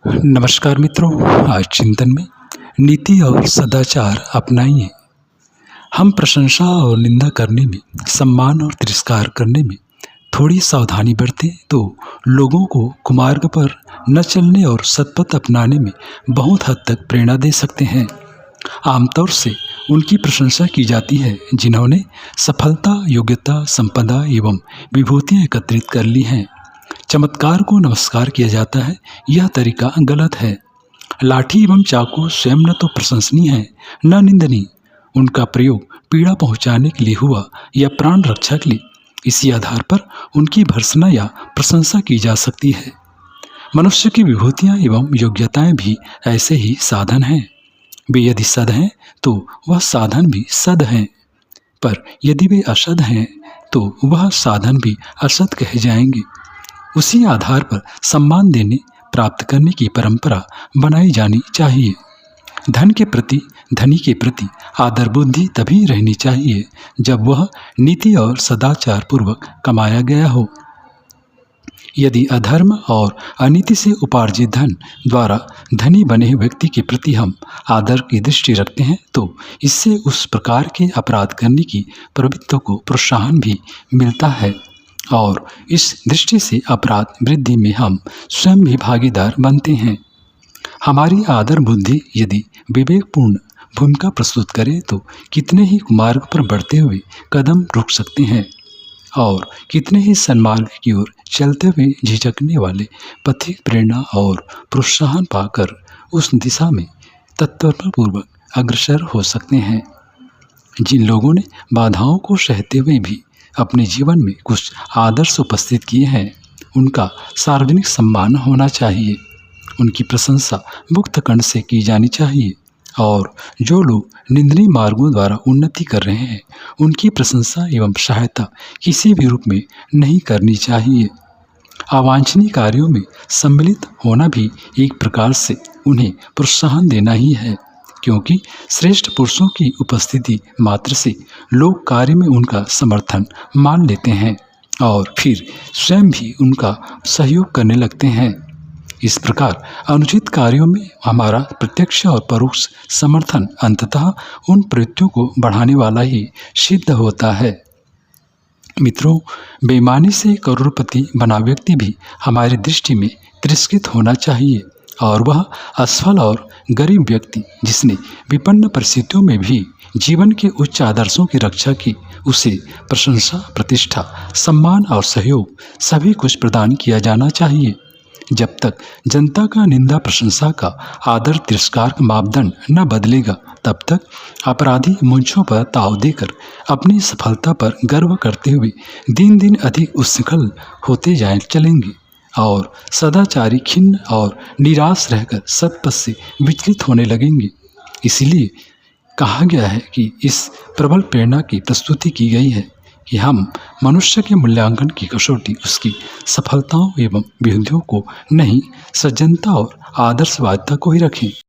नमस्कार मित्रों, आज चिंतन में नीति और सदाचार अपनाइए। हम प्रशंसा और निंदा करने में, सम्मान और तिरस्कार करने में थोड़ी सावधानी बरतें तो लोगों को कुमार्ग पर न चलने और सत्पथ अपनाने में बहुत हद तक प्रेरणा दे सकते हैं। आमतौर से उनकी प्रशंसा की जाती है जिन्होंने सफलता, योग्यता, संपदा एवं विभूतियाँ एकत्रित कर ली हैं। चमत्कार को नमस्कार किया जाता है, यह तरीका गलत है। लाठी एवं चाकू स्वयं न तो प्रशंसनीय है न निंदनीय। उनका प्रयोग पीड़ा पहुंचाने के लिए हुआ या प्राण रक्षा के लिए, इसी आधार पर उनकी भर्त्सना या प्रशंसा की जा सकती है। मनुष्य की विभूतियाँ एवं योग्यताएं भी ऐसे ही साधन हैं। वे यदि सद हैं तो वह साधन भी सद हैं, पर यदि वे असद हैं तो वह साधन भी असद कहे जाएंगे। उसी आधार पर सम्मान देने प्राप्त करने की परंपरा बनाई जानी चाहिए। धन के प्रति, धनी के प्रति आदर बुद्धि तभी रहनी चाहिए जब वह नीति और सदाचार पूर्वक कमाया गया हो। यदि अधर्म और अनीति से उपार्जित धन द्वारा धनी बने व्यक्ति के प्रति हम आदर की दृष्टि रखते हैं तो इससे उस प्रकार के अपराध करने की प्रवृत्ति को प्रोत्साहन भी मिलता है और इस दृष्टि से अपराध वृद्धि में हम स्वयं भी भागीदार बनते हैं। हमारी आदर बुद्धि यदि विवेकपूर्ण भूमिका प्रस्तुत करे तो कितने ही कुमार्ग पर बढ़ते हुए कदम रुक सकते हैं और कितने ही सन्मार्ग की ओर चलते हुए झिझकने वाले पथिक प्रेरणा और प्रोत्साहन पाकर उस दिशा में तत्परतापूर्वक अग्रसर हो सकते हैं। जिन लोगों ने बाधाओं को सहते हुए भी अपने जीवन में कुछ आदर्श उपस्थित किए हैं, उनका सार्वजनिक सम्मान होना चाहिए। उनकी प्रशंसा मुक्त कंठ से की जानी चाहिए और जो लोग निंदनीय मार्गों द्वारा उन्नति कर रहे हैं, उनकी प्रशंसा एवं सहायता किसी भी रूप में नहीं करनी चाहिए। अवांछनीय कार्यों में सम्मिलित होना भी एक प्रकार से उन्हें प्रोत्साहन देना ही है, क्योंकि श्रेष्ठ पुरुषों की उपस्थिति मात्र से लोग कार्य में उनका समर्थन मान लेते हैं और फिर स्वयं भी उनका सहयोग करने लगते हैं। इस प्रकार अनुचित कार्यों में हमारा प्रत्यक्ष और परोक्ष समर्थन अंततः उन प्रवृत्तियों को बढ़ाने वाला ही सिद्ध होता है। मित्रों, बेईमानी से करोड़पति बना व्यक्ति भी हमारी दृष्टि में तिरस्कृत होना चाहिए और वह असफल और गरीब व्यक्ति जिसने विपन्न परिस्थितियों में भी जीवन के उच्च आदर्शों की रक्षा की, उसे प्रशंसा, प्रतिष्ठा, सम्मान और सहयोग सभी कुछ प्रदान किया जाना चाहिए। जब तक जनता का निंदा प्रशंसा का आदर तिरस्कार का मापदंड न बदलेगा, तब तक अपराधी मूंछों पर ताव देकर अपनी सफलता पर गर्व करते हुए दिन दिन अधिक उच्छृंखल होते चलेंगे और सदाचारी खिन्न और निराश रहकर सत्पथ से विचलित होने लगेंगे। इसलिए कहा गया है कि इस प्रबल प्रेरणा की प्रस्तुति की गई है कि हम मनुष्य के मूल्यांकन की कसौटी उसकी सफलताओं एवं विधियों को नहीं, सज्जनता और आदर्शवादिता को ही रखें।